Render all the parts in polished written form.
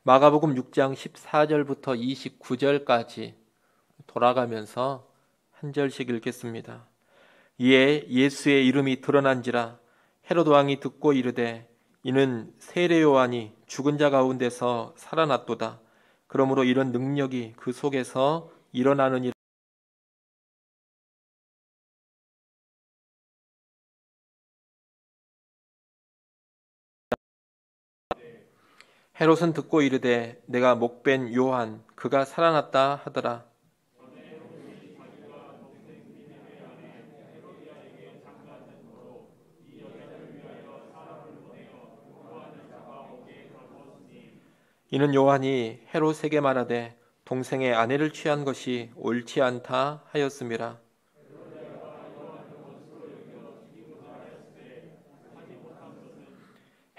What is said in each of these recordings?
마가복음 6장 14절부터 29절까지 돌아가면서 한 절씩 읽겠습니다. 이에 예수의 이름이 드러난지라 헤롯 왕이 듣고 이르되 이는 세례 요한이 죽은 자 가운데서 살아났도다. 그러므로 이런 능력이 그 속에서 일어나느니라. 헤롯은 듣고 이르되 내가 목벤 요한 그가 살아났다 하더라. 이는 요한이 헤롯에게 말하되 동생의 아내를 취한 것이 옳지 않다 하였음이라.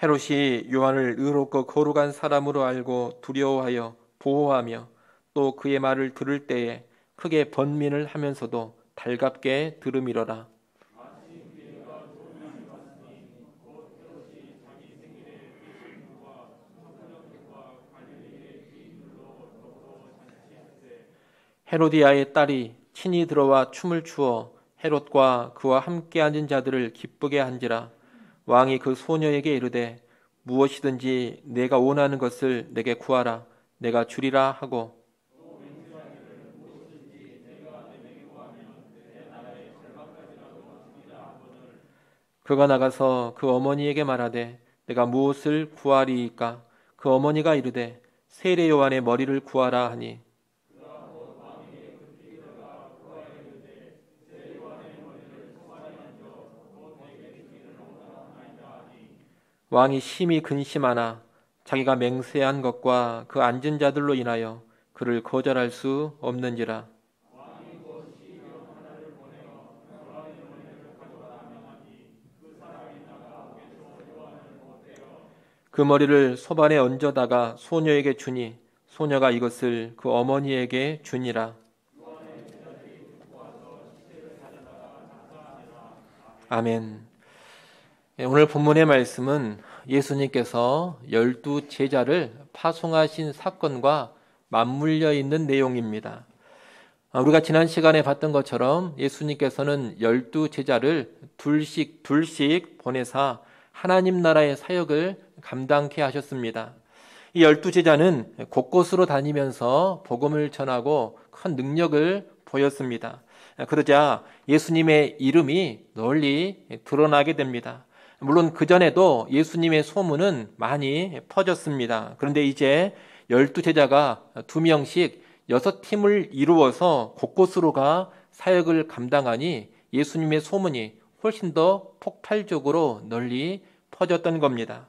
헤롯이 요한을 의롭고 거룩한 사람으로 알고 두려워하여 보호하며 또 그의 말을 들을 때에 크게 번민을 하면서도 달갑게 들음이러라. 헤로디아의 딸이 친히 들어와 춤을 추어 헤롯과 그와 함께 앉은 자들을 기쁘게 한지라. 왕이 그 소녀에게 이르되 무엇이든지 내가 원하는 것을 내게 구하라 내가 주리라 하고, 그가 나가서 그 어머니에게 말하되 내가 무엇을 구하리이까? 그 어머니가 이르되 세례 요한의 머리를 구하라 하니, 왕이 심히 근심하나 자기가 맹세한 것과 그 앉은 자들로 인하여 그를 거절할 수 없는지라. 그 머리를 소반에 얹어다가 소녀에게 주니 소녀가 이것을 그 어머니에게 주니라. 아멘. 오늘 본문의 말씀은 예수님께서 12제자를 파송하신 사건과 맞물려 있는 내용입니다. 우리가 지난 시간에 봤던 것처럼 예수님께서는 12제자를 둘씩 보내사 하나님 나라의 사역을 감당케 하셨습니다. 이 12제자는 곳곳으로 다니면서 복음을 전하고 큰 능력을 보였습니다. 그러자 예수님의 이름이 널리 드러나게 됩니다. 물론 그전에도 예수님의 소문은 많이 퍼졌습니다. 그런데 이제 12제자가 2명씩 6팀을 이루어서 곳곳으로 가 사역을 감당하니 예수님의 소문이 훨씬 더 폭발적으로 널리 퍼졌던 겁니다.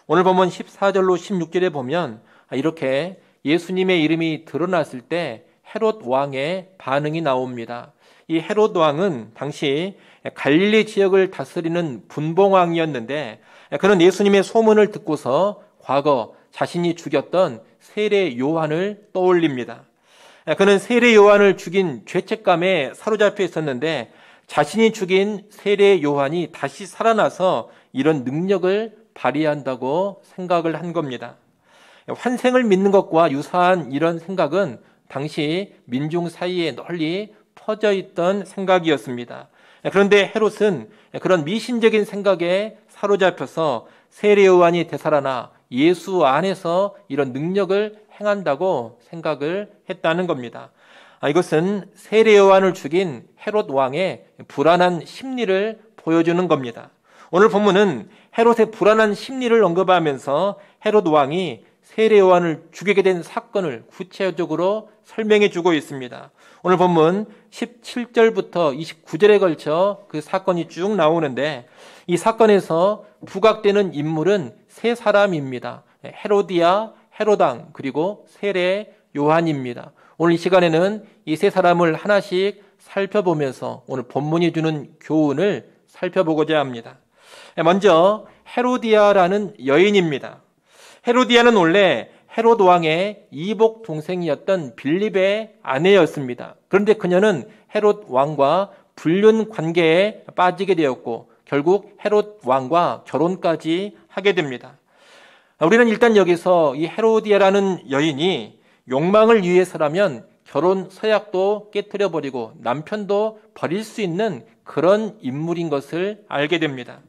오늘 본문 14절로 16절에 보면 이렇게 예수님의 이름이 드러났을 때 헤롯 왕의 반응이 나옵니다. 이 헤롯 왕은 당시 갈릴리 지역을 다스리는 분봉왕이었는데 그는 예수님의 소문을 듣고서 과거 자신이 죽였던 세례 요한을 떠올립니다. 그는 세례 요한을 죽인 죄책감에 사로잡혀 있었는데 자신이 죽인 세례 요한이 다시 살아나서 이런 능력을 발휘한다고 생각을 한 겁니다. 환생을 믿는 것과 유사한 이런 생각은 당시 민중 사이에 널리 퍼져 있던 생각이었습니다. 그런데 헤롯은 그런 미신적인 생각에 사로잡혀서 세례 요한이 되살아나 예수 안에서 이런 능력을 행한다고 생각을 했다는 겁니다. 이것은 세례 요한을 죽인 헤롯 왕의 불안한 심리를 보여주는 겁니다. 오늘 본문은 헤롯의 불안한 심리를 언급하면서 헤롯 왕이 세례 요한을 죽이게 된 사건을 구체적으로 설명해 주고 있습니다. 오늘 본문 17절부터 29절에 걸쳐 그 사건이 쭉 나오는데 이 사건에서 부각되는 인물은 세 사람입니다. 헤로디아, 헤로당, 그리고 세례 요한입니다. 오늘 이 시간에는 이 세 사람을 하나씩 살펴보면서 오늘 본문이 주는 교훈을 살펴보고자 합니다. 먼저 헤로디아라는 여인입니다. 헤로디아는 원래 헤롯 왕의 이복 동생이었던 빌립의 아내였습니다. 그런데 그녀는 헤롯 왕과 불륜 관계에 빠지게 되었고 결국 헤롯 왕과 결혼까지 하게 됩니다. 우리는 일단 여기서 이 헤로디아라는 여인이 욕망을 위해서라면 결혼 서약도 깨뜨려 버리고 남편도 버릴 수 있는 그런 인물인 것을 알게 됩니다.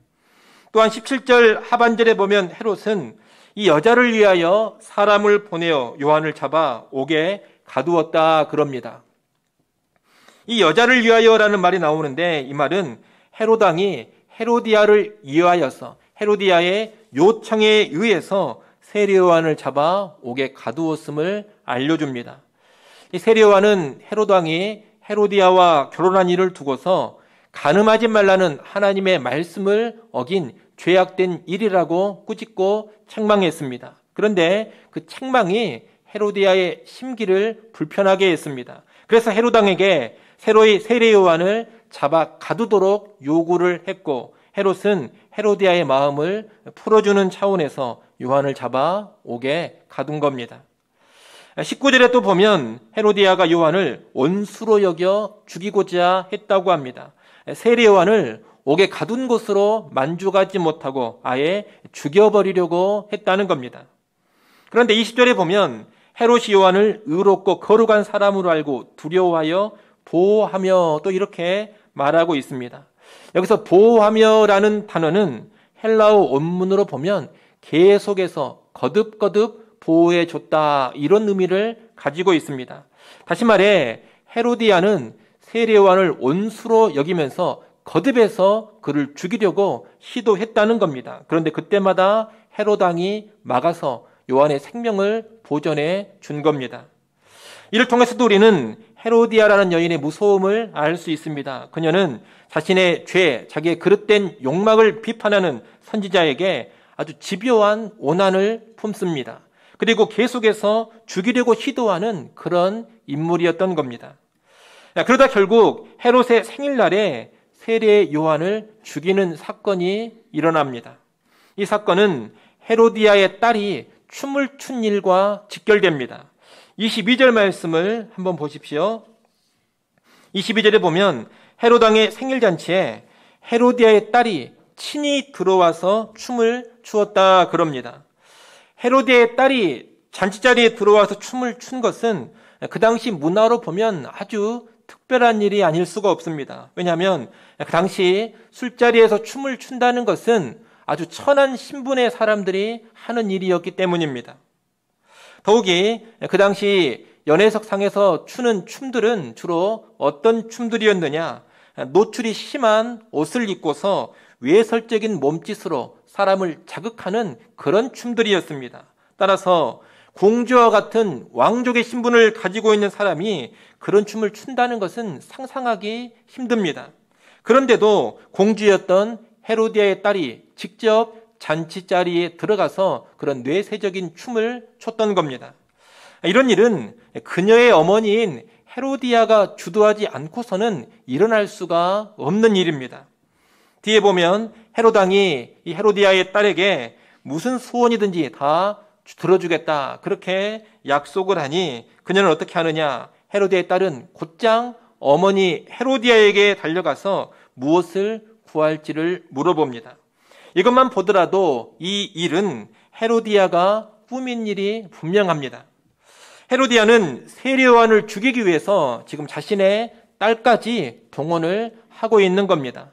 또한 17절 하반절에 보면 헤롯은 이 여자를 위하여 사람을 보내어 요한을 잡아 옥에 가두었다 그럽니다. 이 여자를 위하여라는 말이 나오는데 이 말은 헤롯 왕이 헤로디아를 위하여서 헤로디아의 요청에 의해서 세례 요한을 잡아 옥에 가두었음을 알려줍니다. 이 세례 요한은 헤롯 왕이 헤로디아와 결혼한 일을 두고서 간음하지 말라는 하나님의 말씀을 어긴 죄악된 일이라고 꾸짖고 책망했습니다. 그런데 그 책망이 헤로디아의 심기를 불편하게 했습니다. 그래서 헤롯 왕에게 새로이 세례 요한을 잡아 가두도록 요구를 했고 헤롯은 헤로디아의 마음을 풀어주는 차원에서 요한을 잡아 옥에 가둔 겁니다. 19절에 또 보면 헤로디아가 요한을 원수로 여겨 죽이고자 했다고 합니다. 세례 요한을 옥에 가둔 곳으로 만족하지 못하고 아예 죽여버리려고 했다는 겁니다. 그런데 20절에 보면 헤롯이 요한을 의롭고 거룩한 사람으로 알고 두려워하여 보호하며 또 이렇게 말하고 있습니다. 여기서 보호하며라는 단어는 헬라어 원문으로 보면 계속해서 거듭거듭 보호해줬다 이런 의미를 가지고 있습니다. 다시 말해 헤로디아는 세례 요한을 원수로 여기면서 거듭해서 그를 죽이려고 시도했다는 겁니다. 그런데 그때마다 헤롯 왕이 막아서 요한의 생명을 보존해 준 겁니다. 이를 통해서도 우리는 헤로디아라는 여인의 무서움을 알 수 있습니다. 그녀는 자신의 죄, 자기의 그릇된 욕망을 비판하는 선지자에게 아주 집요한 오난을 품습니다. 그리고 계속해서 죽이려고 시도하는 그런 인물이었던 겁니다. 그러다 결국 헤롯의 생일날에 세례 요한을 죽이는 사건이 일어납니다. 이 사건은 헤로디아의 딸이 춤을 춘 일과 직결됩니다. 22절 말씀을 한번 보십시오. 22절에 보면 헤롯 왕의 생일잔치에 헤로디아의 딸이 친히 들어와서 춤을 추었다 그럽니다. 헤로디아의 딸이 잔치자리에 들어와서 춤을 춘 것은 그 당시 문화로 보면 아주 특별한 일이 아닐 수가 없습니다. 왜냐하면 그 당시 술자리에서 춤을 춘다는 것은 아주 천한 신분의 사람들이 하는 일이었기 때문입니다. 더욱이 그 당시 연회석상에서 추는 춤들은 주로 어떤 춤들이었느냐? 노출이 심한 옷을 입고서 외설적인 몸짓으로 사람을 자극하는 그런 춤들이었습니다. 따라서 공주와 같은 왕족의 신분을 가지고 있는 사람이 그런 춤을 춘다는 것은 상상하기 힘듭니다. 그런데도 공주였던 헤로디아의 딸이 직접 잔치자리에 들어가서 그런 뇌세적인 춤을 췄던 겁니다. 이런 일은 그녀의 어머니인 헤로디아가 주도하지 않고서는 일어날 수가 없는 일입니다. 뒤에 보면 헤롯 왕이 이 헤로디아의 딸에게 무슨 소원이든지 다 들어주겠다 그렇게 약속을 하니 그녀는 어떻게 하느냐? 헤로디아의 딸은 곧장 어머니 헤로디아에게 달려가서 무엇을 구할지를 물어봅니다. 이것만 보더라도 이 일은 헤로디아가 꾸민 일이 분명합니다. 헤로디아는 세례 요한을 죽이기 위해서 지금 자신의 딸까지 동원을 하고 있는 겁니다.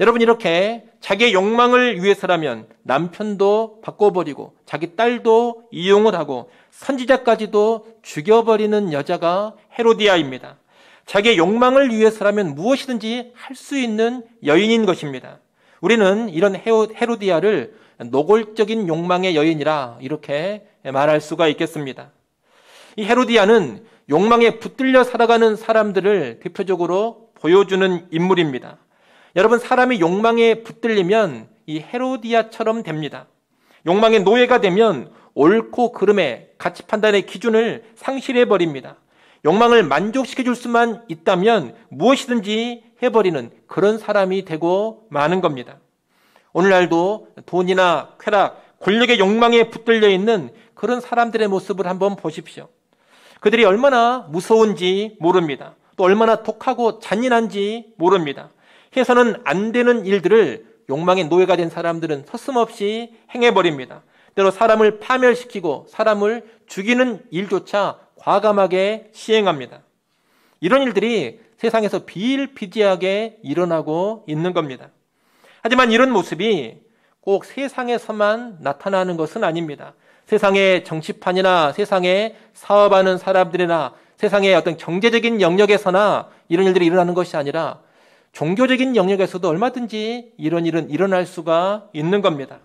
여러분, 이렇게 자기의 욕망을 위해서라면 남편도 바꿔버리고 자기 딸도 이용을 하고 선지자까지도 죽여버리는 여자가 헤로디아입니다. 자기의 욕망을 위해서라면 무엇이든지 할 수 있는 여인인 것입니다. 우리는 이런 헤로디아를 노골적인 욕망의 여인이라 이렇게 말할 수가 있겠습니다. 이 헤로디아는 욕망에 붙들려 살아가는 사람들을 대표적으로 보여주는 인물입니다. 여러분, 사람이 욕망에 붙들리면 이 헤로디아처럼 됩니다. 욕망의 노예가 되면 옳고 그름의 가치 판단의 기준을 상실해버립니다. 욕망을 만족시켜줄 수만 있다면 무엇이든지 해버리는 그런 사람이 되고 마는 겁니다. 오늘날도 돈이나 쾌락, 권력의 욕망에 붙들려 있는 그런 사람들의 모습을 한번 보십시오. 그들이 얼마나 무서운지 모릅니다. 또 얼마나 독하고 잔인한지 모릅니다. 해서는 안 되는 일들을 욕망의 노예가 된 사람들은 서슴없이 행해버립니다. 때로 사람을 파멸시키고 사람을 죽이는 일조차 과감하게 시행합니다. 이런 일들이 세상에서 비일비재하게 일어나고 있는 겁니다. 하지만 이런 모습이 꼭 세상에서만 나타나는 것은 아닙니다. 세상의 정치판이나 세상에 사업하는 사람들이나 세상의 어떤 경제적인 영역에서나 이런 일들이 일어나는 것이 아니라 종교적인 영역에서도 얼마든지 이런 일은 일어날 수가 있는 겁니다.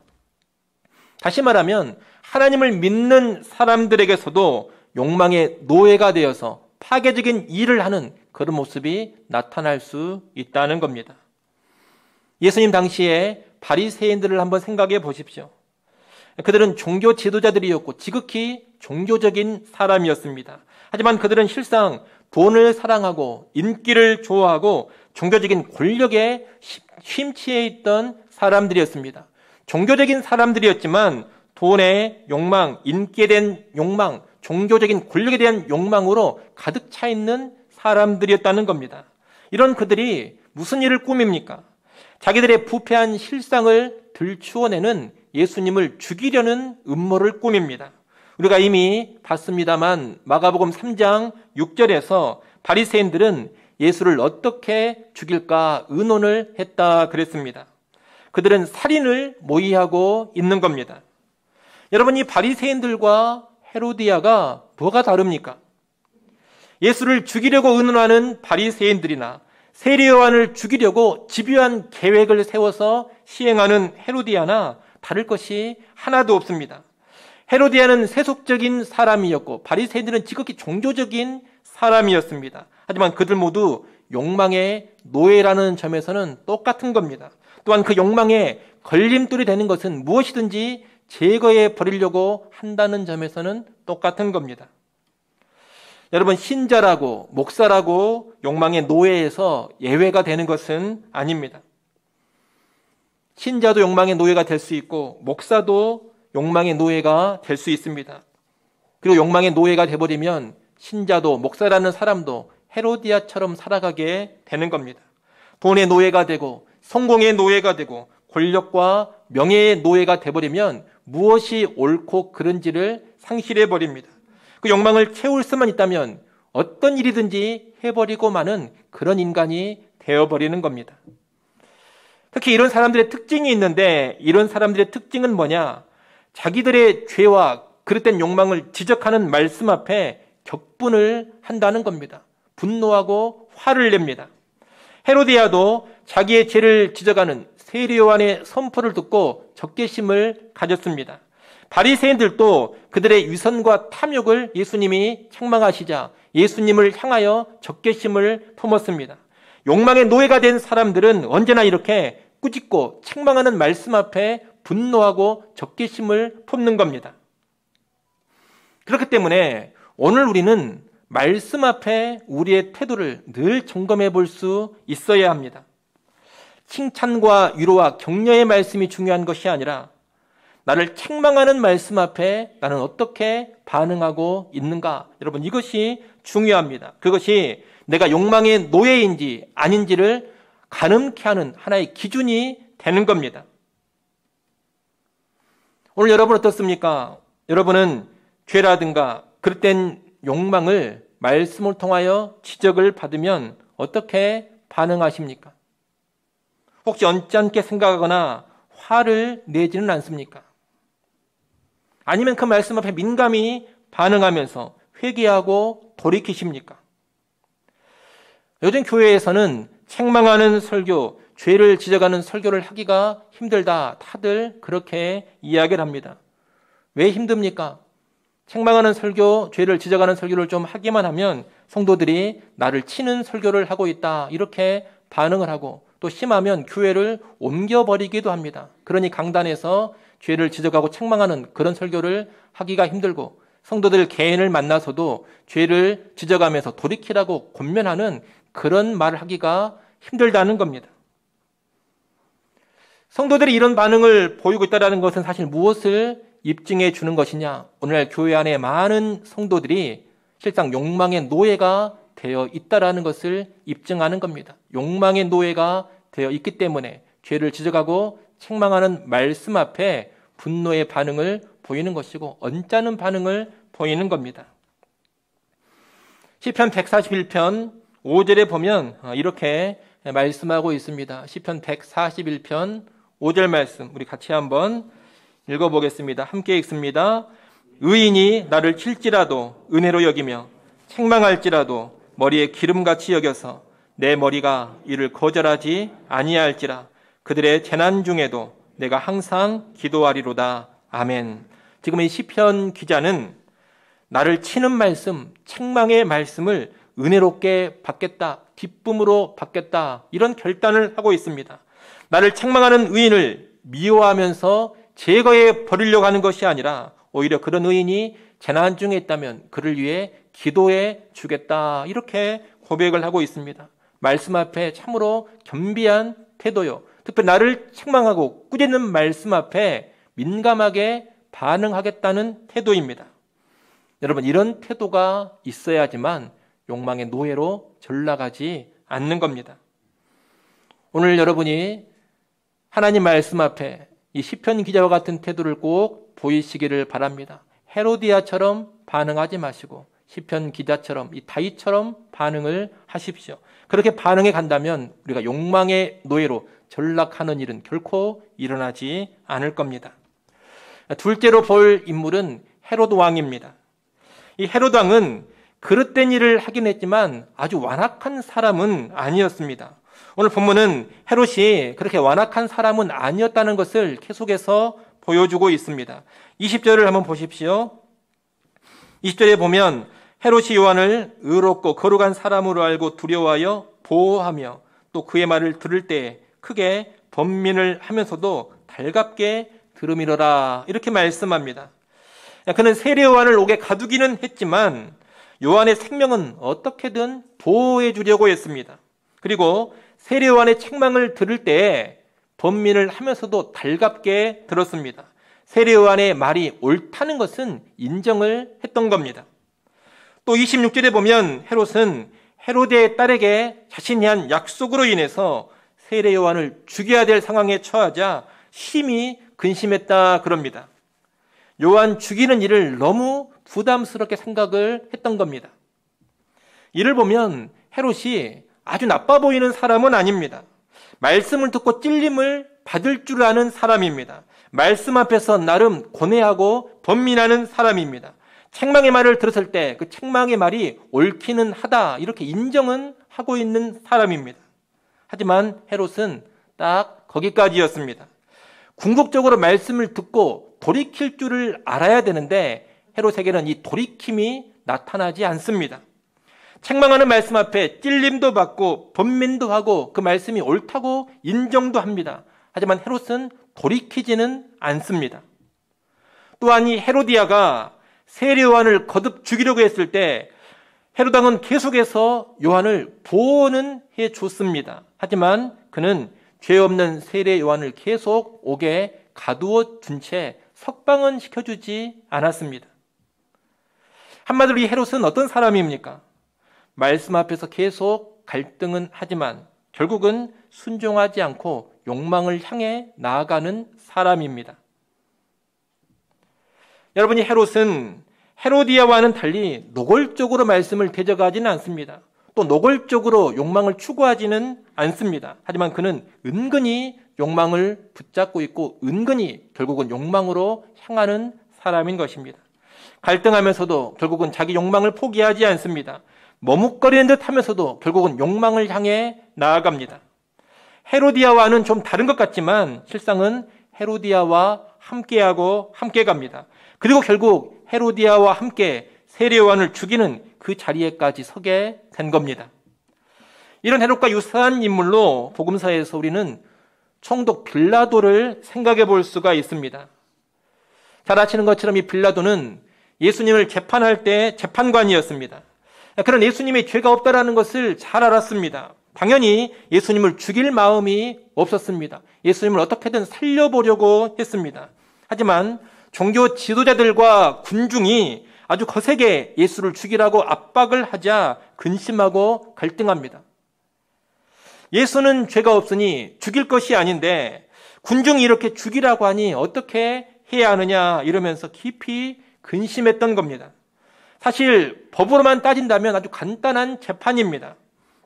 다시 말하면 하나님을 믿는 사람들에게서도 욕망의 노예가 되어서 파괴적인 일을 하는 그런 모습이 나타날 수 있다는 겁니다. 예수님 당시에 바리새인들을 한번 생각해 보십시오. 그들은 종교 지도자들이었고 지극히 종교적인 사람이었습니다. 하지만 그들은 실상 돈을 사랑하고 인기를 좋아하고 종교적인 권력에 심취해 있던 사람들이었습니다. 종교적인 사람들이었지만 돈의 욕망, 인기에 대한 욕망, 종교적인 권력에 대한 욕망으로 가득 차 있는 사람들이었다는 겁니다. 이런 그들이 무슨 일을 꾸밉니까? 자기들의 부패한 실상을 들추어내는 예수님을 죽이려는 음모를 꾸밉니다. 우리가 이미 봤습니다만 마가복음 3장 6절에서 바리새인들은 예수를 어떻게 죽일까 의논을 했다 그랬습니다. 그들은 살인을 모의하고 있는 겁니다. 여러분, 이 바리새인들과 헤로디아가 뭐가 다릅니까? 예수를 죽이려고 의논하는 바리새인들이나 세례 요한을 죽이려고 집요한 계획을 세워서 시행하는 헤로디아나 다를 것이 하나도 없습니다. 헤로디아는 세속적인 사람이었고 바리새인들은 지극히 종교적인 사람이었습니다. 하지만 그들 모두 욕망의 노예라는 점에서는 똑같은 겁니다. 또한 그 욕망에 걸림돌이 되는 것은 무엇이든지 제거해 버리려고 한다는 점에서는 똑같은 겁니다. 여러분, 신자라고 목사라고 욕망의 노예에서 예외가 되는 것은 아닙니다. 신자도 욕망의 노예가 될 수 있고 목사도 욕망의 노예가 될 수 있습니다. 그리고 욕망의 노예가 돼버리면 신자도 목사라는 사람도 헤로디아처럼 살아가게 되는 겁니다. 돈의 노예가 되고 성공의 노예가 되고 권력과 명예의 노예가 돼버리면 무엇이 옳고 그른지를 상실해버립니다. 그 욕망을 채울 수만 있다면 어떤 일이든지 해버리고 마는 그런 인간이 되어버리는 겁니다. 특히 이런 사람들의 특징이 있는데 이런 사람들의 특징은 뭐냐? 자기들의 죄와 그릇된 욕망을 지적하는 말씀 앞에 격분을 한다는 겁니다. 분노하고 화를 냅니다. 헤로디아도 자기의 죄를 지적하는 세례 요한의 선포를 듣고 적개심을 가졌습니다. 바리새인들도 그들의 위선과 탐욕을 예수님이 책망하시자 예수님을 향하여 적개심을 품었습니다. 욕망의 노예가 된 사람들은 언제나 이렇게 꾸짖고 책망하는 말씀 앞에 분노하고 적개심을 품는 겁니다. 그렇기 때문에 오늘 우리는 말씀 앞에 우리의 태도를 늘 점검해 볼 수 있어야 합니다. 칭찬과 위로와 격려의 말씀이 중요한 것이 아니라 나를 책망하는 말씀 앞에 나는 어떻게 반응하고 있는가? 여러분, 이것이 중요합니다. 그것이 내가 욕망의 노예인지 아닌지를 가늠케 하는 하나의 기준이 되는 겁니다. 오늘 여러분 어떻습니까? 여러분은 죄라든가 그릇된 욕망을 말씀을 통하여 지적을 받으면 어떻게 반응하십니까? 혹시 언짢게 생각하거나 화를 내지는 않습니까? 아니면 그 말씀 앞에 민감히 반응하면서 회개하고 돌이키십니까? 요즘 교회에서는 책망하는 설교, 죄를 지적하는 설교를 하기가 힘들다. 다들 그렇게 이야기를 합니다. 왜 힘듭니까? 책망하는 설교, 죄를 지적하는 설교를 좀 하기만 하면 성도들이 나를 치는 설교를 하고 있다. 이렇게 반응을 하고 또 심하면 교회를 옮겨버리기도 합니다. 그러니 강단에서 죄를 지적하고 책망하는 그런 설교를 하기가 힘들고 성도들 개인을 만나서도 죄를 지적하면서 돌이키라고 권면하는 그런 말을 하기가 힘들다는 겁니다. 성도들이 이런 반응을 보이고 있다는 것은 사실 무엇을 입증해 주는 것이냐? 오늘날 교회 안에 많은 성도들이 실상 욕망의 노예가 되어 있다는 것을 입증하는 겁니다. 욕망의 노예가 되어 있기 때문에 죄를 지적하고 책망하는 말씀 앞에 분노의 반응을 보이는 것이고 언짢은 반응을 보이는 겁니다. 시편 141편 5절에 보면 이렇게 말씀하고 있습니다. 시편 141편 5절 말씀 우리 같이 한번 읽어보겠습니다. 함께 읽습니다. 의인이 나를 칠지라도 은혜로 여기며 책망할지라도 머리에 기름같이 여겨서 내 머리가 이를 거절하지 아니할지라. 그들의 재난 중에도 내가 항상 기도하리로다. 아멘. 지금 이 시편 기자는 나를 치는 말씀, 책망의 말씀을 은혜롭게 받겠다, 기쁨으로 받겠다, 이런 결단을 하고 있습니다. 나를 책망하는 의인을 미워하면서 제거해 버리려고 하는 것이 아니라 오히려 그런 의인이 재난 중에 있다면 그를 위해 기도해 주겠다, 이렇게 고백을 하고 있습니다. 말씀 앞에 참으로 겸비한 태도요. 특별히 나를 책망하고 꾸짖는 말씀 앞에 민감하게 반응하겠다는 태도입니다. 여러분, 이런 태도가 있어야지만 욕망의 노예로 전락하지 않는 겁니다. 오늘 여러분이 하나님 말씀 앞에 이 시편 기자와 같은 태도를 꼭 보이시기를 바랍니다. 헤로디아처럼 반응하지 마시고 시편 기자처럼 이 다윗처럼 반응을 하십시오. 그렇게 반응해 간다면 우리가 욕망의 노예로 전락하는 일은 결코 일어나지 않을 겁니다. 둘째로 볼 인물은 헤로드 왕입니다. 이 헤로드 왕은 그릇된 일을 하긴 했지만 아주 완악한 사람은 아니었습니다. 오늘 본문은 헤롯이 그렇게 완악한 사람은 아니었다는 것을 계속해서 보여주고 있습니다. 20절을 한번 보십시오. 20절에 보면 헤롯이 요한을 의롭고 거룩한 사람으로 알고 두려워하여 보호하며 또 그의 말을 들을 때 크게 번민을 하면서도 달갑게 들음이러라, 이렇게 말씀합니다. 그는 세례 요한을 옥에 가두기는 했지만 요한의 생명은 어떻게든 보호해 주려고 했습니다. 그리고 세례 요한의 책망을 들을 때 번민을 하면서도 달갑게 들었습니다. 세례 요한의 말이 옳다는 것은 인정을 했던 겁니다. 또 26절에 보면 헤롯은 헤로데의 딸에게 자신이 한 약속으로 인해서 세례 요한을 죽여야 될 상황에 처하자 심히 근심했다 그럽니다. 요한 죽이는 일을 너무 부담스럽게 생각을 했던 겁니다. 이를 보면 헤롯이 아주 나빠 보이는 사람은 아닙니다. 말씀을 듣고 찔림을 받을 줄 아는 사람입니다. 말씀 앞에서 나름 고뇌하고 번민하는 사람입니다. 책망의 말을 들었을 때 그 책망의 말이 옳기는 하다, 이렇게 인정은 하고 있는 사람입니다. 하지만 헤롯은 딱 거기까지였습니다. 궁극적으로 말씀을 듣고 돌이킬 줄을 알아야 되는데 헤롯에게는 이 돌이킴이 나타나지 않습니다. 책망하는 말씀 앞에 찔림도 받고 번민도 하고 그 말씀이 옳다고 인정도 합니다. 하지만 헤롯은 돌이키지는 않습니다. 또한 이 헤로디아가 세례 요한을 거듭 죽이려고 했을 때 헤롯 왕은 계속해서 요한을 보호는 해줬습니다. 하지만 그는 죄 없는 세례 요한을 계속 옥에 가두어 둔 채 석방은 시켜주지 않았습니다. 한마디로 이 헤롯은 어떤 사람입니까? 말씀 앞에서 계속 갈등은 하지만 결국은 순종하지 않고 욕망을 향해 나아가는 사람입니다. 여러분이 헤롯은 헤로디아와는 달리 노골적으로 말씀을 대적하지는 않습니다. 또 노골적으로 욕망을 추구하지는 않습니다. 하지만 그는 은근히 욕망을 붙잡고 있고 은근히 결국은 욕망으로 향하는 사람인 것입니다. 갈등하면서도 결국은 자기 욕망을 포기하지 않습니다. 머뭇거리는 듯 하면서도 결국은 욕망을 향해 나아갑니다. 헤로디아와는 좀 다른 것 같지만 실상은 헤로디아와 함께하고 함께 갑니다. 그리고 결국 헤로디아와 함께 세례 요한을 죽이는 그 자리에까지 서게 된 겁니다. 이런 헤롯과 유사한 인물로 복음서에서 우리는 총독 빌라도를 생각해 볼 수가 있습니다. 잘 아시는 것처럼 이 빌라도는 예수님을 재판할 때 재판관이었습니다. 그런 예수님의 죄가 없다라는 것을 잘 알았습니다. 당연히 예수님을 죽일 마음이 없었습니다. 예수님을 어떻게든 살려보려고 했습니다. 하지만 종교 지도자들과 군중이 아주 거세게 예수를 죽이라고 압박을 하자 근심하고 갈등합니다. 예수는 죄가 없으니 죽일 것이 아닌데 군중이 이렇게 죽이라고 하니 어떻게 해야 하느냐 이러면서 깊이 근심했던 겁니다. 사실 법으로만 따진다면 아주 간단한 재판입니다.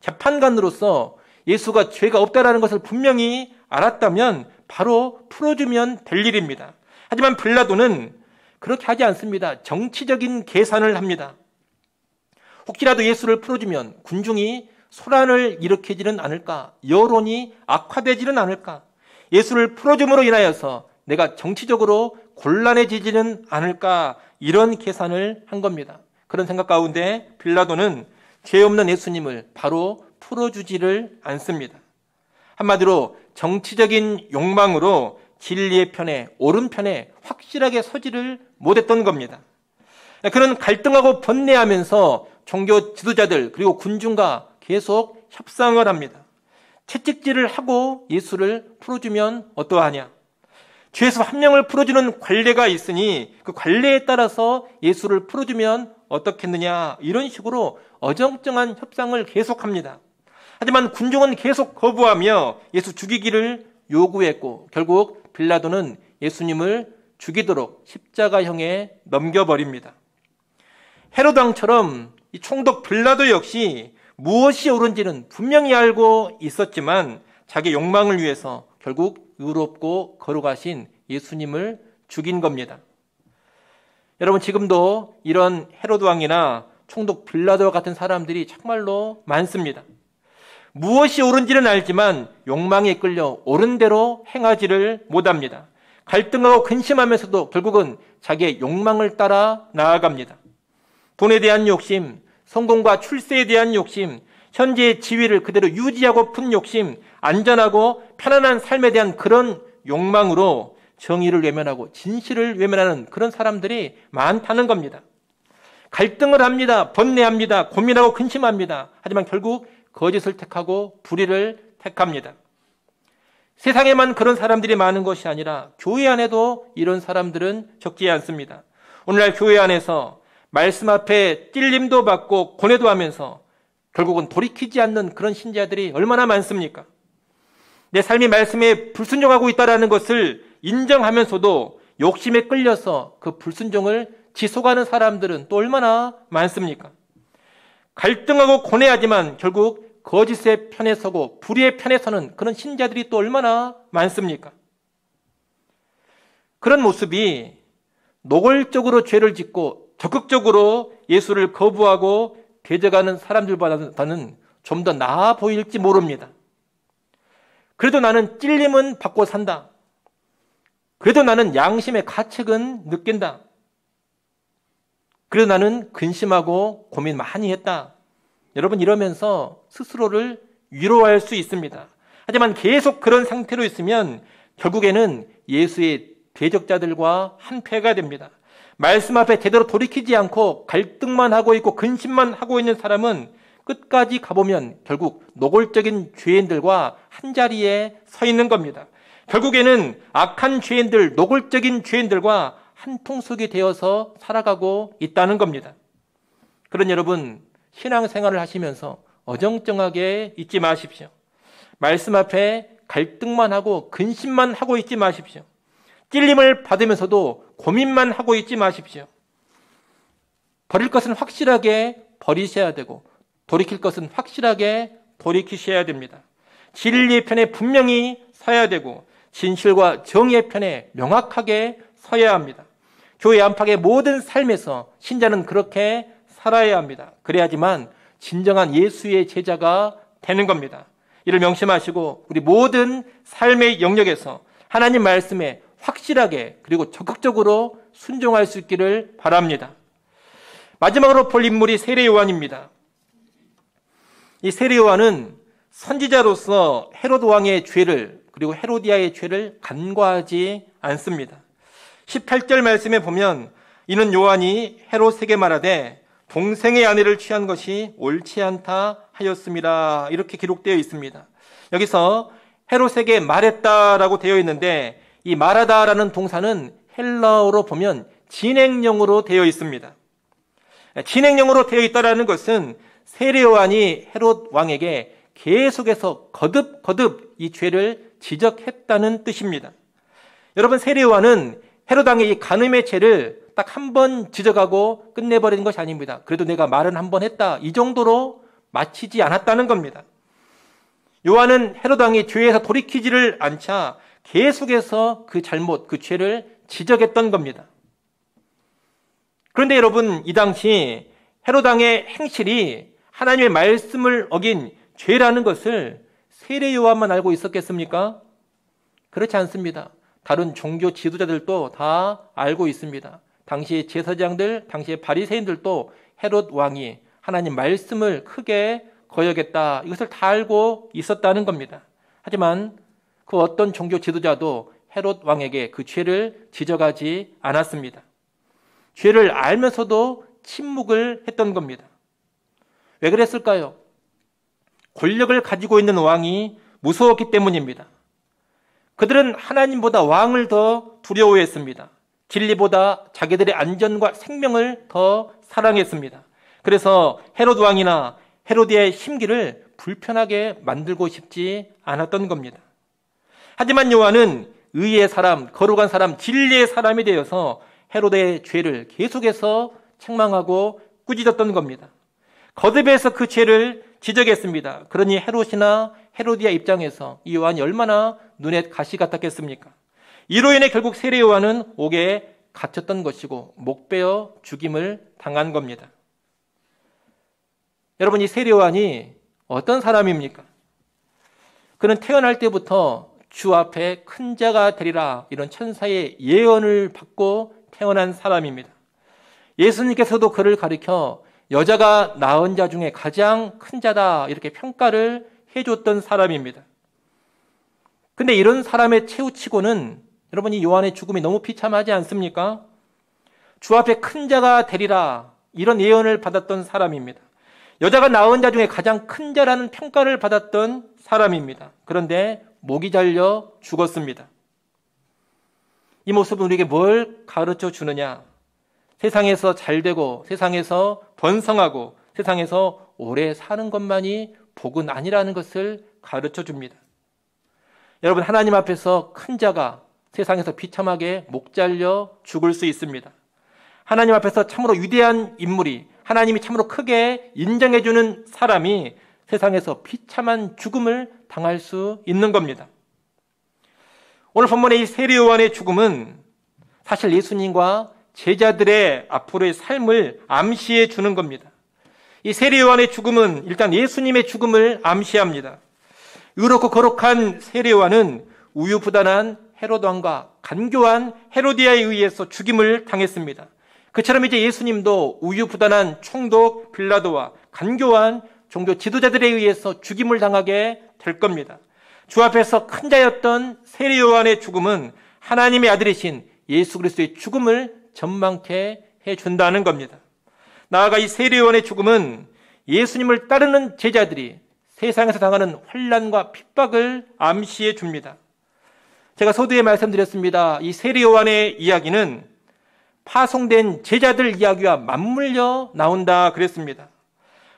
재판관으로서 예수가 죄가 없다라는 것을 분명히 알았다면 바로 풀어주면 될 일입니다. 하지만 빌라도는 그렇게 하지 않습니다. 정치적인 계산을 합니다. 혹시라도 예수를 풀어주면 군중이 소란을 일으키지는 않을까? 여론이 악화되지는 않을까? 예수를 풀어줌으로 인하여서 내가 정치적으로 곤란해지지는 않을까? 이런 계산을 한 겁니다. 그런 생각 가운데 빌라도는 죄 없는 예수님을 바로 풀어주지를 않습니다. 한마디로 정치적인 욕망으로 진리의 편에, 옳은 편에 확실하게 서지를 못했던 겁니다. 그는 갈등하고 번뇌하면서 종교 지도자들 그리고 군중과 계속 협상을 합니다. 채찍질을 하고 예수를 풀어주면 어떠하냐? 죄에서 한 명을 풀어주는 관례가 있으니 그 관례에 따라서 예수를 풀어주면 어떻겠느냐? 이런 식으로 어정쩡한 협상을 계속합니다. 하지만 군중은 계속 거부하며 예수 죽이기를 요구했고 결국 빌라도는 예수님을 죽이도록 십자가형에 넘겨버립니다. 헤로드 왕처럼 이 총독 빌라도 역시 무엇이 옳은지는 분명히 알고 있었지만 자기 욕망을 위해서 결국 의롭고 거룩하신 예수님을 죽인 겁니다. 여러분 지금도 이런 헤로드 왕이나 총독 빌라도와 같은 사람들이 정말로 많습니다. 무엇이 옳은지는 알지만 욕망에 끌려 옳은 대로 행하지를 못합니다. 갈등하고 근심하면서도 결국은 자기의 욕망을 따라 나아갑니다. 돈에 대한 욕심, 성공과 출세에 대한 욕심, 현재의 지위를 그대로 유지하고픈 욕심, 안전하고 편안한 삶에 대한 그런 욕망으로 정의를 외면하고 진실을 외면하는 그런 사람들이 많다는 겁니다. 갈등을 합니다. 번뇌합니다. 고민하고 근심합니다. 하지만 결국 거짓을 택하고 불의를 택합니다. 세상에만 그런 사람들이 많은 것이 아니라 교회 안에도 이런 사람들은 적지 않습니다. 오늘날 교회 안에서 말씀 앞에 찔림도 받고 고뇌도 하면서 결국은 돌이키지 않는 그런 신자들이 얼마나 많습니까? 내 삶이 말씀에 불순종하고 있다는 것을 인정하면서도 욕심에 끌려서 그 불순종을 지속하는 사람들은 또 얼마나 많습니까? 갈등하고 고뇌하지만 결국 거짓의 편에 서고 불의의 편에 서는 그런 신자들이 또 얼마나 많습니까? 그런 모습이 노골적으로 죄를 짓고 적극적으로 예수를 거부하고 대적하는 사람들보다는 좀 더 나아 보일지 모릅니다. 그래도 나는 찔림은 받고 산다. 그래도 나는 양심의 가책은 느낀다. 그래도 나는 근심하고 고민 많이 했다. 여러분 이러면서 스스로를 위로할 수 있습니다. 하지만 계속 그런 상태로 있으면 결국에는 예수의 대적자들과 한패가 됩니다. 말씀 앞에 제대로 돌이키지 않고 갈등만 하고 있고 근심만 하고 있는 사람은 끝까지 가보면 결국 노골적인 죄인들과 한자리에 서 있는 겁니다. 결국에는 악한 죄인들, 노골적인 죄인들과 한 통속이 되어서 살아가고 있다는 겁니다. 그런 여러분, 신앙생활을 하시면서 어정쩡하게 있지 마십시오. 말씀 앞에 갈등만 하고 근심만 하고 있지 마십시오. 찔림을 받으면서도 고민만 하고 있지 마십시오. 버릴 것은 확실하게 버리셔야 되고 돌이킬 것은 확실하게 돌이키셔야 됩니다. 진리의 편에 분명히 서야 되고 진실과 정의의 편에 명확하게 서야 합니다. 교회 안팎의 모든 삶에서 신자는 그렇게 살아야 합니다. 그래야지만 진정한 예수의 제자가 되는 겁니다. 이를 명심하시고 우리 모든 삶의 영역에서 하나님 말씀에 확실하게 그리고 적극적으로 순종할 수 있기를 바랍니다. 마지막으로 볼 인물이 세례 요한입니다. 이 세례 요한은 선지자로서 헤로드 왕의 죄를 그리고 헤로디아의 죄를 간과하지 않습니다. 18절 말씀에 보면 이는 요한이 헤롯에게 말하되 동생의 아내를 취한 것이 옳지 않다 하였습니다. 이렇게 기록되어 있습니다. 여기서 헤롯에게 말했다라고 되어 있는데 이 말하다라는 동사는 헬라어로 보면 진행형으로 되어 있습니다. 진행형으로 되어 있다라는 것은 세례 요한이 헤롯 왕에게 계속해서 거듭 이 죄를 지적했다는 뜻입니다. 여러분 세례 요한은 헤롯 왕의 이 간음의 죄를 딱 한 번 지적하고 끝내버리는 것이 아닙니다. 그래도 내가 말은 한 번 했다, 이 정도로 마치지 않았다는 겁니다. 요한은 헤롯 왕이 죄에서 돌이키지를 않자 계속해서 그 잘못, 그 죄를 지적했던 겁니다. 그런데 여러분, 이 당시 헤롯 왕의 행실이 하나님의 말씀을 어긴 죄라는 것을 세례 요한만 알고 있었겠습니까? 그렇지 않습니다. 다른 종교 지도자들도 다 알고 있습니다. 당시의 제사장들, 당시의 바리새인들도 헤롯 왕이 하나님 말씀을 크게 거역했다, 이것을 다 알고 있었다는 겁니다. 하지만 그 어떤 종교 지도자도 헤롯 왕에게 그 죄를 지적하지 않았습니다. 죄를 알면서도 침묵을 했던 겁니다. 왜 그랬을까요? 권력을 가지고 있는 왕이 무서웠기 때문입니다. 그들은 하나님보다 왕을 더 두려워했습니다. 진리보다 자기들의 안전과 생명을 더 사랑했습니다. 그래서 헤롯 왕이나 헤로디아의 심기를 불편하게 만들고 싶지 않았던 겁니다. 하지만 요한은 의의 사람, 거룩한 사람, 진리의 사람이 되어서 헤로드의 죄를 계속해서 책망하고 꾸짖었던 겁니다. 거듭해서 그 죄를 지적했습니다. 그러니 헤롯이나 헤로디아 입장에서 이 요한이 얼마나 눈에 가시 같았겠습니까? 이로 인해 결국 세례 요한은 옥에 갇혔던 것이고 목베어 죽임을 당한 겁니다. 여러분, 이 세례 요한이 어떤 사람입니까? 그는 태어날 때부터 주 앞에 큰 자가 되리라, 이런 천사의 예언을 받고 태어난 사람입니다. 예수님께서도 그를 가리켜 여자가 낳은 자 중에 가장 큰 자다, 이렇게 평가를 해줬던 사람입니다. 근데 이런 사람의 최후치고는 여러분, 이 요한의 죽음이 너무 비참하지 않습니까? 주 앞에 큰 자가 되리라, 이런 예언을 받았던 사람입니다. 여자가 낳은 자 중에 가장 큰 자라는 평가를 받았던 사람입니다. 그런데 목이 잘려 죽었습니다. 이 모습은 우리에게 뭘 가르쳐 주느냐? 세상에서 잘되고 세상에서 번성하고 세상에서 오래 사는 것만이 복은 아니라는 것을 가르쳐 줍니다. 여러분, 하나님 앞에서 큰 자가 세상에서 비참하게 목 잘려 죽을 수 있습니다. 하나님 앞에서 참으로 위대한 인물이, 하나님이 참으로 크게 인정해주는 사람이 세상에서 비참한 죽음을 당할 수 있는 겁니다. 오늘 본문의 이 세례 요한의 죽음은 사실 예수님과 제자들의 앞으로의 삶을 암시해 주는 겁니다. 이 세례 요한의 죽음은 일단 예수님의 죽음을 암시합니다. 의롭고 거룩한 세례 요한은 우유부단한 헤롯 왕과 간교한 헤로디아에 의해서 죽임을 당했습니다. 그처럼 이제 예수님도 우유부단한 총독 빌라도와 간교한 종교 지도자들에 의해서 죽임을 당하게 될 겁니다. 주 앞에서 큰 자였던 세례 요한의 죽음은 하나님의 아들이신 예수 그리스도의 죽음을 전망케 해준다는 겁니다. 나아가 이 세례 요한의 죽음은 예수님을 따르는 제자들이 세상에서 당하는 환난과 핍박을 암시해 줍니다. 제가 서두에 말씀드렸습니다. 이 세례 요한의 이야기는 파송된 제자들 이야기와 맞물려 나온다 그랬습니다.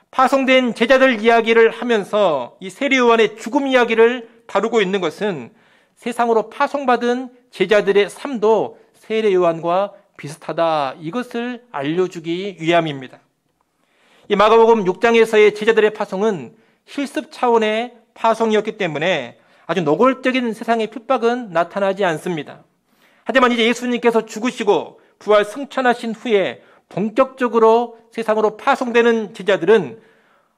파송된 제자들 이야기를 하면서 이 세례 요한의 죽음 이야기를 다루고 있는 것은 세상으로 파송받은 제자들의 삶도 세례 요한과 비슷하다, 이것을 알려주기 위함입니다. 이 마가복음 6장에서의 제자들의 파송은 실습 차원의 파송이었기 때문에 아주 노골적인 세상의 핍박은 나타나지 않습니다. 하지만 이제 예수님께서 죽으시고 부활 승천하신 후에 본격적으로 세상으로 파송되는 제자들은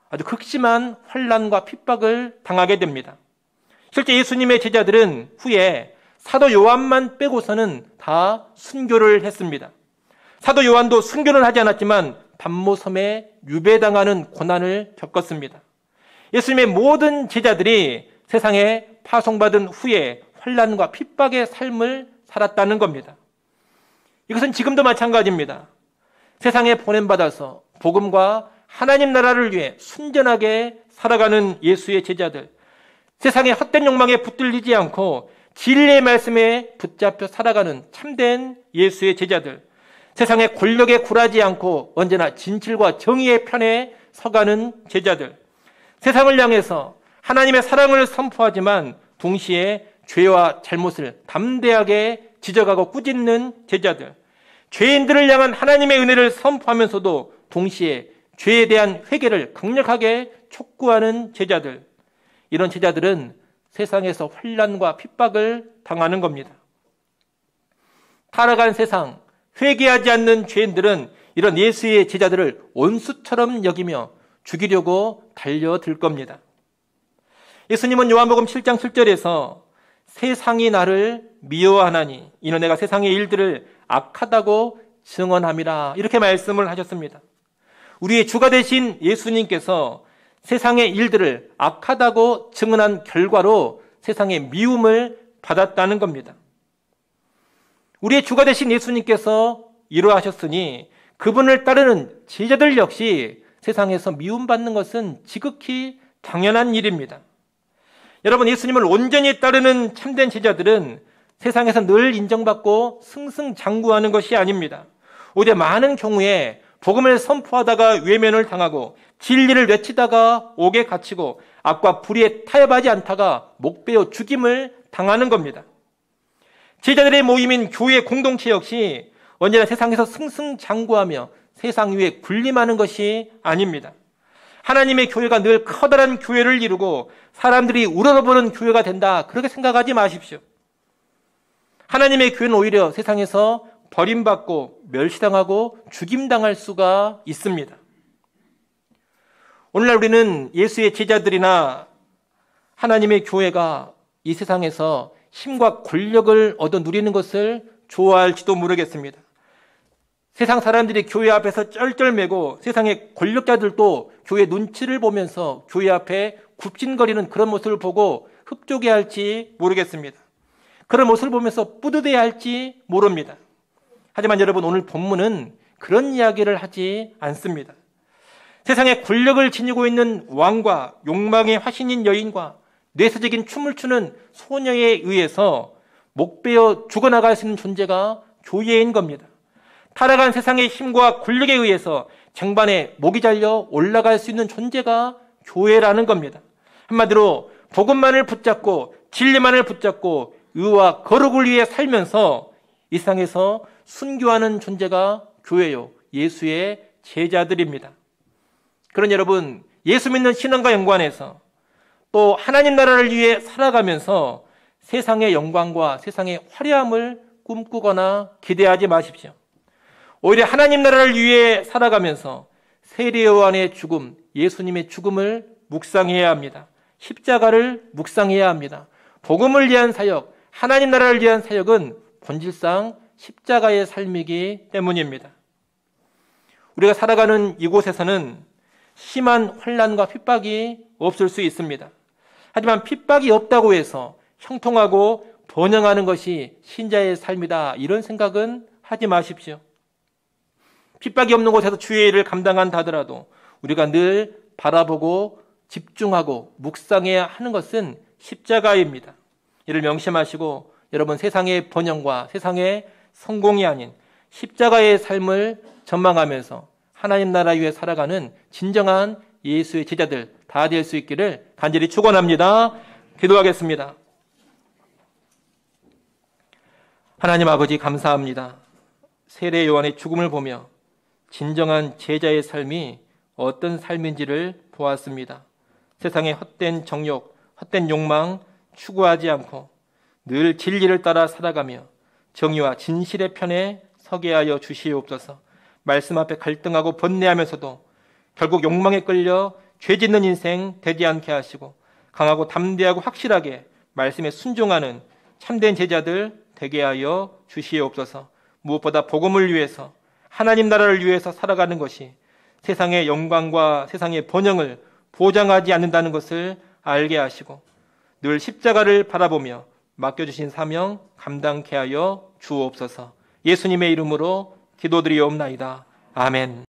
아주 극심한 환난과 핍박을 당하게 됩니다. 실제 예수님의 제자들은 후에 사도 요한만 빼고서는 다 순교를 했습니다. 사도 요한도 순교는 하지 않았지만 반모섬에 유배당하는 고난을 겪었습니다. 예수님의 모든 제자들이 세상에 파송받은 후에 환난과 핍박의 삶을 살았다는 겁니다. 이것은 지금도 마찬가지입니다. 세상에 보냄받아서 복음과 하나님 나라를 위해 순전하게 살아가는 예수의 제자들, 세상의 헛된 욕망에 붙들리지 않고 진리의 말씀에 붙잡혀 살아가는 참된 예수의 제자들, 세상의 권력에 굴하지 않고 언제나 진실과 정의의 편에 서가는 제자들, 세상을 향해서 하나님의 사랑을 선포하지만 동시에 죄와 잘못을 담대하게 지적하고 꾸짖는 제자들, 죄인들을 향한 하나님의 은혜를 선포하면서도 동시에 죄에 대한 회개를 강력하게 촉구하는 제자들, 이런 제자들은 세상에서 환난과 핍박을 당하는 겁니다. 타락한 세상, 회개하지 않는 죄인들은 이런 예수의 제자들을 원수처럼 여기며 죽이려고 달려들 겁니다. 예수님은 요한복음 7장 7절에서 세상이 나를 미워하나니 이는 내가 세상의 일들을 악하다고 증언함이라, 이렇게 말씀을 하셨습니다. 우리의 주가 되신 예수님께서 세상의 일들을 악하다고 증언한 결과로 세상의 미움을 받았다는 겁니다. 우리의 주가 되신 예수님께서 이러하셨으니 그분을 따르는 제자들 역시 세상에서 미움받는 것은 지극히 당연한 일입니다. 여러분, 예수님을 온전히 따르는 참된 제자들은 세상에서 늘 인정받고 승승장구하는 것이 아닙니다. 오히려 많은 경우에 복음을 선포하다가 외면을 당하고 진리를 외치다가 옥에 갇히고 악과 불의에 타협하지 않다가 목베어 죽임을 당하는 겁니다. 제자들의 모임인 교회 공동체 역시 언제나 세상에서 승승장구하며 세상 위에 군림하는 것이 아닙니다. 하나님의 교회가 늘 커다란 교회를 이루고 사람들이 우러러보는 교회가 된다, 그렇게 생각하지 마십시오. 하나님의 교회는 오히려 세상에서 버림받고 멸시당하고 죽임당할 수가 있습니다. 오늘날 우리는 예수의 제자들이나 하나님의 교회가 이 세상에서 힘과 권력을 얻어 누리는 것을 좋아할지도 모르겠습니다. 세상 사람들이 교회 앞에서 쩔쩔매고 세상의 권력자들도 교회 눈치를 보면서 교회 앞에 굽진거리는 그런 모습을 보고 흡족해할지 모르겠습니다. 그런 모습을 보면서 뿌듯해야 할지 모릅니다. 하지만 여러분, 오늘 본문은 그런 이야기를 하지 않습니다. 세상에 권력을 지니고 있는 왕과 욕망의 화신인 여인과 뇌세적인 춤을 추는 소녀에 의해서 목베어 죽어나갈 수 있는 존재가 교회인 겁니다. 타락한 세상의 힘과 권력에 의해서 쟁반에 목이 잘려 올라갈 수 있는 존재가 교회라는 겁니다. 한마디로 복음만을 붙잡고 진리만을 붙잡고 의와 거룩을 위해 살면서 이 세상에서 순교하는 존재가 교회요, 예수의 제자들입니다. 그런 여러분, 예수 믿는 신앙과 연관해서 또 하나님 나라를 위해 살아가면서 세상의 영광과 세상의 화려함을 꿈꾸거나 기대하지 마십시오. 오히려 하나님 나라를 위해 살아가면서 세례 요한의 죽음, 예수님의 죽음을 묵상해야 합니다. 십자가를 묵상해야 합니다. 복음을 위한 사역, 하나님 나라를 위한 사역은 본질상 십자가의 삶이기 때문입니다. 우리가 살아가는 이곳에서는 심한 환난과 핍박이 없을 수 있습니다. 하지만 핍박이 없다고 해서 형통하고 번영하는 것이 신자의 삶이다, 이런 생각은 하지 마십시오. 핍박이 없는 곳에서 주의 일을 감당한다 하더라도 우리가 늘 바라보고 집중하고 묵상해야 하는 것은 십자가입니다. 이를 명심하시고 여러분, 세상의 번영과 세상의 성공이 아닌 십자가의 삶을 전망하면서 하나님 나라 위에 살아가는 진정한 예수의 제자들 다 될 수 있기를 간절히 축원합니다. 기도하겠습니다. 하나님 아버지, 감사합니다. 세례 요한의 죽음을 보며 진정한 제자의 삶이 어떤 삶인지를 보았습니다. 세상의 헛된 정욕, 헛된 욕망 추구하지 않고 늘 진리를 따라 살아가며 정의와 진실의 편에 서게 하여 주시옵소서. 말씀 앞에 갈등하고 번뇌하면서도 결국 욕망에 끌려 죄 짓는 인생 되지 않게 하시고 강하고 담대하고 확실하게 말씀에 순종하는 참된 제자들 되게 하여 주시옵소서. 무엇보다 복음을 위해서 하나님 나라를 위해서 살아가는 것이 세상의 영광과 세상의 번영을 보장하지 않는다는 것을 알게 하시고 늘 십자가를 바라보며 맡겨주신 사명 감당케 하여 주옵소서. 예수님의 이름으로 기도드리옵나이다. 아멘.